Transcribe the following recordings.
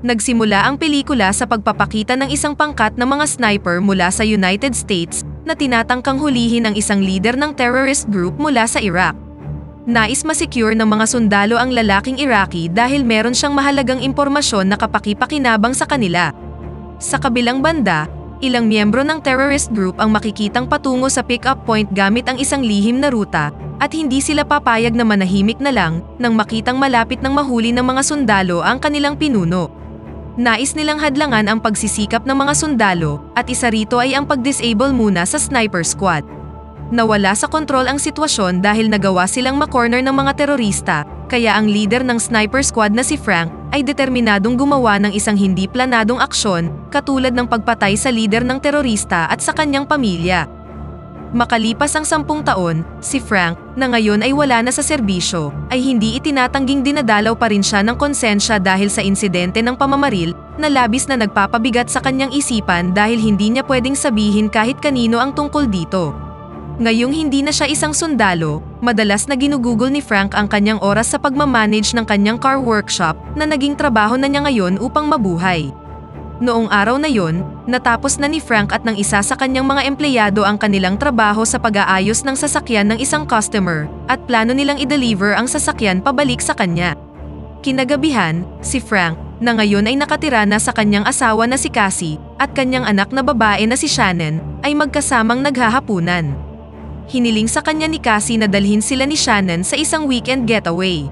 Nagsimula ang pelikula sa pagpapakita ng isang pangkat ng mga sniper mula sa United States na tinatangkang hulihin ang isang leader ng terrorist group mula sa Iraq. Nais ma-secure ng mga sundalo ang lalaking Iraqi dahil meron siyang mahalagang impormasyon na kapakipakinabang sa kanila. Sa kabilang banda, ilang miyembro ng terrorist group ang makikitang patungo sa pick-up point gamit ang isang lihim na ruta, at hindi sila papayag na manahimik na lang nang makitang malapit ng mahuli ng mga sundalo ang kanilang pinuno. Nais nilang hadlangan ang pagsisikap ng mga sundalo, at isa rito ay ang pag-disable muna sa sniper squad. Nawala sa kontrol ang sitwasyon dahil nagawa silang makorner ng mga terorista, kaya ang leader ng sniper squad na si Frank ay determinadong gumawa ng isang hindi planadong aksyon, katulad ng pagpatay sa leader ng terorista at sa kanyang pamilya. Makalipas ang 10 taon, si Frank, na ngayon ay wala na sa serbisyo, ay hindi itinatangging dinadalaw pa rin siya ng konsensya dahil sa insidente ng pamamaril na labis na nagpapabigat sa kanyang isipan dahil hindi niya pwedeng sabihin kahit kanino ang tungkol dito. Ngayong hindi na siya isang sundalo, madalas na ginugugol ni Frank ang kanyang oras sa pagmamanage ng kanyang car workshop na naging trabaho na niya ngayon upang mabuhay. Noong araw na yon, natapos na ni Frank at ng isa sa kanyang mga empleyado ang kanilang trabaho sa pag-aayos ng sasakyan ng isang customer, at plano nilang i-deliver ang sasakyan pabalik sa kanya. Kinagabihan, si Frank, na ngayon ay nakatira na sa kanyang asawa na si Cassie, at kanyang anak na babae na si Shannon, ay magkasamang naghahapunan. Hiniling sa kanya ni Cassie na dalhin sila ni Shannon sa isang weekend getaway.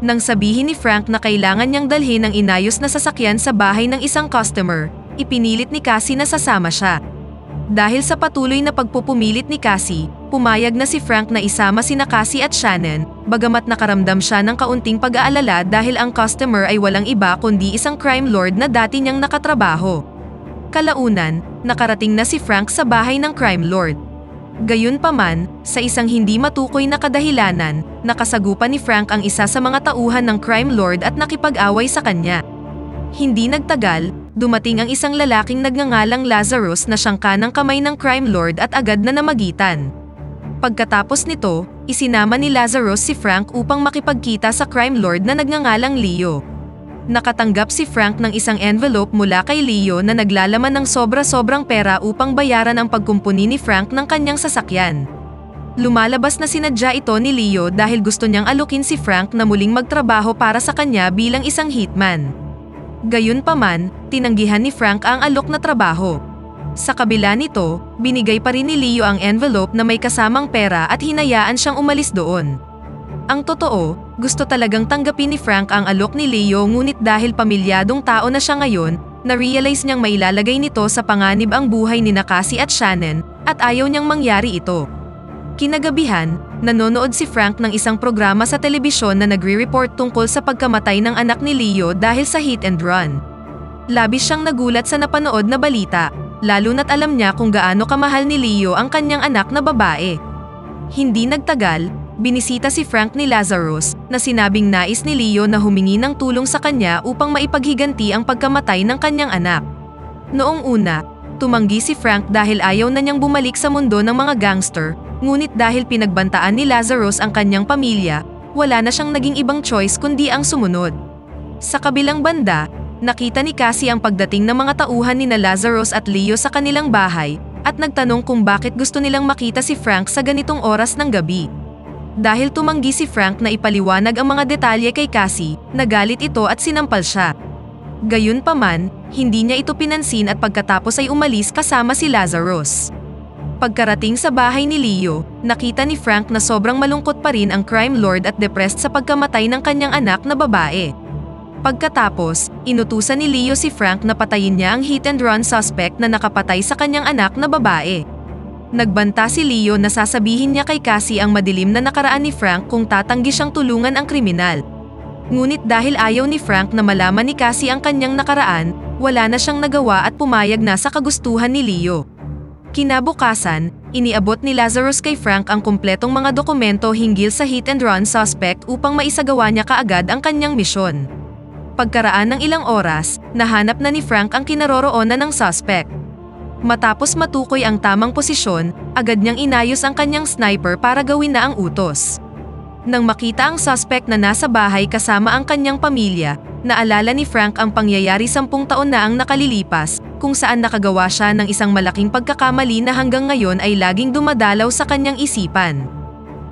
Nang sabihin ni Frank na kailangan niyang dalhin ang inayos na sasakyan sa bahay ng isang customer, ipinilit ni Cassie na sasama siya. Dahil sa patuloy na pagpupumilit ni Cassie, pumayag na si Frank na isama sina Cassie at Shannon, bagamat nakaramdam siya ng kaunting pag-aalala dahil ang customer ay walang iba kundi isang crime lord na dati niyang nakatrabaho. Kalaunan, nakarating na si Frank sa bahay ng crime lord. Gayunpaman, sa isang hindi matukoy na kadahilanan, nakasagupan ni Frank ang isa sa mga tauhan ng crime lord at nakipag-away sa kanya. Hindi nagtagal, dumating ang isang lalaking nagngangalang Lazarus na siyang kanang kamay ng crime lord at agad na namagitan. Pagkatapos nito, isinama ni Lazarus si Frank upang makipagkita sa crime lord na nagngangalang Leo. Nakatanggap si Frank ng isang envelope mula kay Leo na naglalaman ng sobra-sobrang pera upang bayaran ang pagkumpuni ni Frank ng kanyang sasakyan. Lumalabas na sinadya ito ni Leo dahil gusto niyang alukin si Frank na muling magtrabaho para sa kanya bilang isang hitman. Gayunpaman, tinanggihan ni Frank ang alok na trabaho. Sa kabila nito, binigay pa rin ni Leo ang envelope na may kasamang pera at hinayaan siyang umalis doon. Ang totoo, gusto talagang tanggapin ni Frank ang alok ni Leo, ngunit dahil pamilyadong tao na siya ngayon, na-realize niyang mailalagay nito sa panganib ang buhay ni Cassie at Shannon, at ayaw niyang mangyari ito. Kinagabihan, nanonood si Frank ng isang programa sa telebisyon na nagre-report tungkol sa pagkamatay ng anak ni Leo dahil sa hit and run. Labis siyang nagulat sa napanood na balita, lalo na't alam niya kung gaano kamahal ni Leo ang kanyang anak na babae. Hindi nagtagal, binisita si Frank ni Lazarus, na sinabing nais ni Leo na humingi ng tulong sa kanya upang maipaghiganti ang pagkamatay ng kanyang anak. Noong una, tumanggi si Frank dahil ayaw na niyang bumalik sa mundo ng mga gangster, ngunit dahil pinagbantaan ni Lazarus ang kanyang pamilya, wala na siyang naging ibang choice kundi ang sumunod. Sa kabilang banda, nakita ni Cassie ang pagdating ng mga tauhan ni Lazarus at Leo sa kanilang bahay, at nagtanong kung bakit gusto nilang makita si Frank sa ganitong oras ng gabi. Dahil tumanggi si Frank na ipaliwanag ang mga detalye kay Cassie, nagalit ito at sinampal siya. Gayunpaman, hindi niya ito pinansin at pagkatapos ay umalis kasama si Lazarus. Pagkarating sa bahay ni Leo, nakita ni Frank na sobrang malungkot pa rin ang crime lord at depressed sa pagkamatay ng kanyang anak na babae. Pagkatapos, inutusan ni Leo si Frank na patayin niya ang hit and run suspect na nakapatay sa kanyang anak na babae. Nagbanta si Leo na sasabihin niya kay Cassie ang madilim na nakaraan ni Frank kung tatanggi siyang tulungan ang kriminal. Ngunit dahil ayaw ni Frank na malaman ni Cassie ang kanyang nakaraan, wala na siyang nagawa at pumayag na sa kagustuhan ni Leo. Kinabukasan, iniabot ni Lazarus kay Frank ang kumpletong mga dokumento hinggil sa hit and run suspect upang maisagawa niya kaagad ang kanyang misyon. Pagkaraan ng ilang oras, nahanap na ni Frank ang kinaroroonan ng suspect. Matapos matukoy ang tamang posisyon, agad niyang inayos ang kanyang sniper para gawin na ang utos. Nang makita ang suspect na nasa bahay kasama ang kanyang pamilya, naalala ni Frank ang pangyayari 10 taon na ang nakalilipas, kung saan nakagawa siya ng isang malaking pagkakamali na hanggang ngayon ay laging dumadalaw sa kanyang isipan.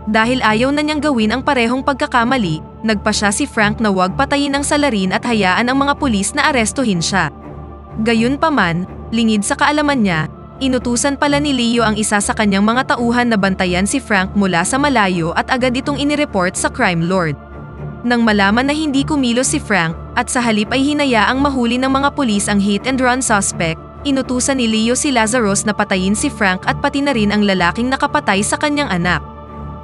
Dahil ayaw na niyang gawin ang parehong pagkakamali, nagpasya si Frank na huwag patayin ang salarin at hayaan ang mga pulis na arestuhin siya. Gayunpaman, lingid sa kaalaman niya, inutusan pala ni Leo ang isa sa kanyang mga tauhan na bantayan si Frank mula sa malayo at agad itong inireport sa crime lord. Nang malaman na hindi kumilos si Frank at sa halip ay hinayaang mahuli ng mga pulis ang hit and run suspect, inutusan ni Leo si Lazarus na patayin si Frank at pati na rin ang lalaking nakapatay sa kanyang anak.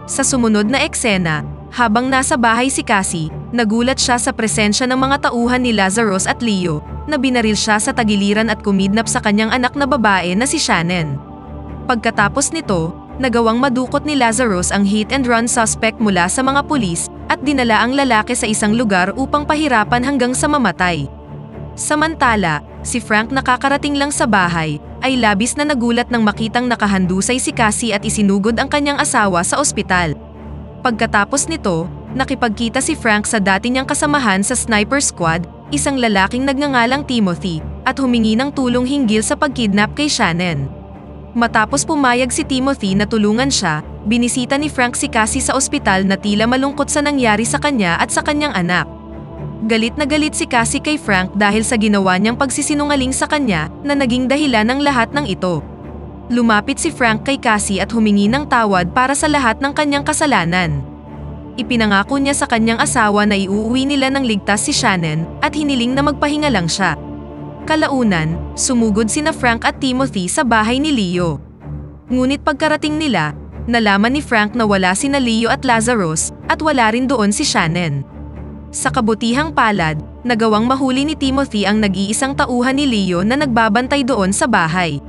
Sa sumunod na eksena, habang nasa bahay si Cassie, nagulat siya sa presensya ng mga tauhan ni Lazarus at Leo, na binaril siya sa tagiliran at kumidnap sa kanyang anak na babae na si Shannon. Pagkatapos nito, nagawang madukot ni Lazarus ang hit and run suspect mula sa mga pulis at dinala ang lalaki sa isang lugar upang pahirapan hanggang sa mamatay. Samantala, si Frank nakakarating lang sa bahay, ay labis na nagulat nang makitang nakahandusay si Cassie at isinugod ang kanyang asawa sa ospital. Pagkatapos nito, nakipagkita si Frank sa dati niyang kasamahan sa sniper squad, isang lalaking nagngangalang Timothy, at humingi ng tulong hinggil sa pagkidnap kay Shannon. Matapos pumayag si Timothy na tulungan siya, binisita ni Frank si Cassie sa ospital na tila malungkot sa nangyari sa kanya at sa kanyang anak. Galit na galit si Cassie kay Frank dahil sa ginawa niyang pagsisinungaling sa kanya na naging dahilan ng lahat ng ito. Lumapit si Frank kay Cassie at humingi ng tawad para sa lahat ng kanyang kasalanan. Ipinangako niya sa kanyang asawa na iuuwi nila ng ligtas si Shannon at hiniling na magpahinga lang siya. Kalaunan, sumugod sina Frank at Timothy sa bahay ni Leo. Ngunit pagkarating nila, nalaman ni Frank na wala sina Leo at Lazarus at wala rin doon si Shannon. Sa kabutihang palad, nagawang mahuli ni Timothy ang nag-iisang tauhan ni Leo na nagbabantay doon sa bahay.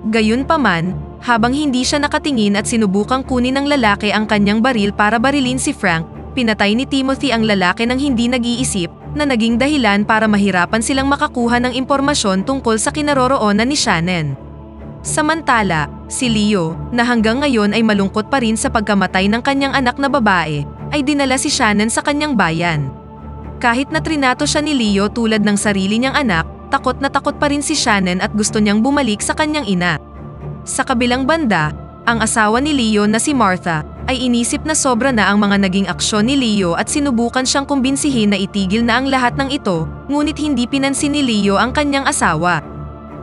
Gayunpaman, habang hindi siya nakatingin at sinubukang kunin ng lalaki ang kanyang baril para barilin si Frank, pinatay ni Timothy ang lalaki ng hindi nag-iisip, na naging dahilan para mahirapan silang makakuha ng impormasyon tungkol sa kinaroroonan ni Shannon. Samantala, si Leo, na hanggang ngayon ay malungkot pa rin sa pagkamatay ng kanyang anak na babae, ay dinala si Shannon sa kanyang bayan. Kahit na trinato siya ni Leo tulad ng sarili niyang anak, takot na takot pa rin si Shannon at gusto niyang bumalik sa kanyang ina. Sa kabilang banda, ang asawa ni Leo na si Martha, ay inisip na sobra na ang mga naging aksyon ni Leo at sinubukan siyang kumbinsihin na itigil na ang lahat ng ito, ngunit hindi pinansin ni Leo ang kanyang asawa.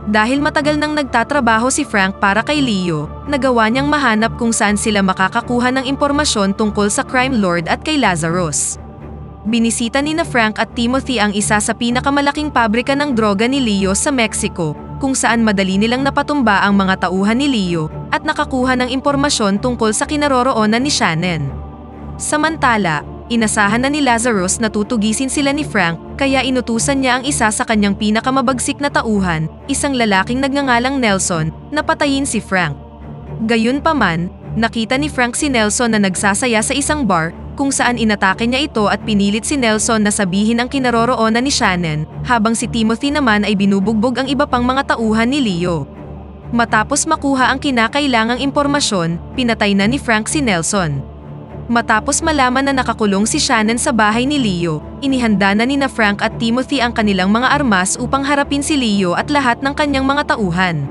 Dahil matagal nang nagtatrabaho si Frank para kay Leo, nagawa niyang mahanap kung saan sila makakakuha ng impormasyon tungkol sa crime lord at kay Lazarus. Binisita ni na Frank at Timothy ang isa sa pinakamalaking pabrika ng droga ni Leo sa Mexico, kung saan madali nilang napatumba ang mga tauhan ni Leo at nakakuha ng impormasyon tungkol sa kinaroroonan ni Shannon. Samantala, inasahan na ni Lazarus na tutugisin sila ni Frank, kaya inutusan niya ang isa sa kanyang pinakamabagsik na tauhan, isang lalaking nagngangalang Nelson, na patayin si Frank. Gayunpaman, nakita ni Frank si Nelson na nagsasaya sa isang bar, kung saan inatake niya ito at pinilit si Nelson na sabihin ang kinaroroonan ni Shannon, habang si Timothy naman ay binubugbog ang iba pang mga tauhan ni Leo. Matapos makuha ang kinakailangang impormasyon, pinatay na ni Frank si Nelson. Matapos malaman na nakakulong si Shannon sa bahay ni Leo, inihanda na ni na Frank at Timothy ang kanilang mga armas upang harapin si Leo at lahat ng kanyang mga tauhan.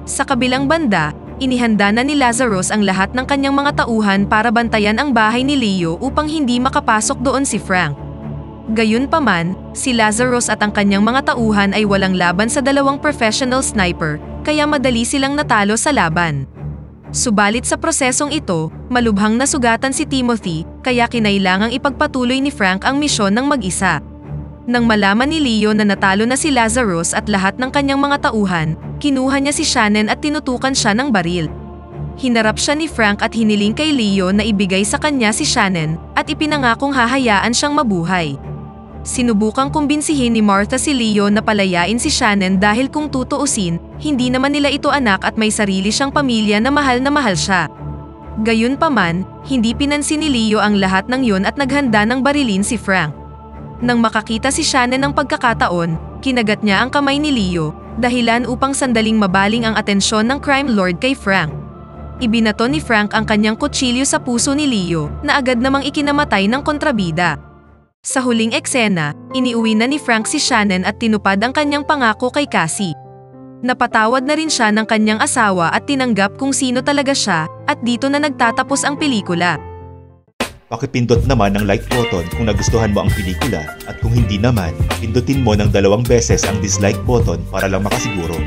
Sa kabilang banda, inihanda na ni Lazarus ang lahat ng kanyang mga tauhan para bantayan ang bahay ni Leo upang hindi makapasok doon si Frank. Gayunpaman, si Lazarus at ang kanyang mga tauhan ay walang laban sa dalawang professional sniper, kaya madali silang natalo sa laban. Subalit sa prosesong ito, malubhang nasugatan si Timothy, kaya kinailangang ipagpatuloy ni Frank ang misyon ng mag-isa. Nang malaman ni Leo na natalo na si Lazarus at lahat ng kanyang mga tauhan, kinuha niya si Shannon at tinutukan siya ng baril. Hinarap siya ni Frank at hiniling kay Leo na ibigay sa kanya si Shannon at ipinangakong hahayaan siyang mabuhay. Sinubukang kumbinsihin ni Martha si Leo na palayain si Shannon dahil kung tutuusin, hindi naman nila ito anak at may sarili siyang pamilya na mahal siya. Gayunpaman, hindi pinansin ni Leo ang lahat ng yun at naghanda ng barilin si Frank. Nang makakita si Shannon ng pagkakataon, kinagat niya ang kamay ni Leo, dahilan upang sandaling mabaling ang atensyon ng crime lord kay Frank. Ibinato ni Frank ang kanyang kutsilyo sa puso ni Leo na agad namang ikinamatay ng kontrabida. Sa huling eksena, iniuwi na ni Frank si Shannon at tinupad ang kanyang pangako kay Cassie. Napatawad na rin siya ng kanyang asawa at tinanggap kung sino talaga siya, at dito na nagtatapos ang pelikula. Pakipindot naman ang like button kung nagustuhan mo ang pelikula at kung hindi naman, pindutin mo ng 2 beses ang dislike button para lang makasiguro.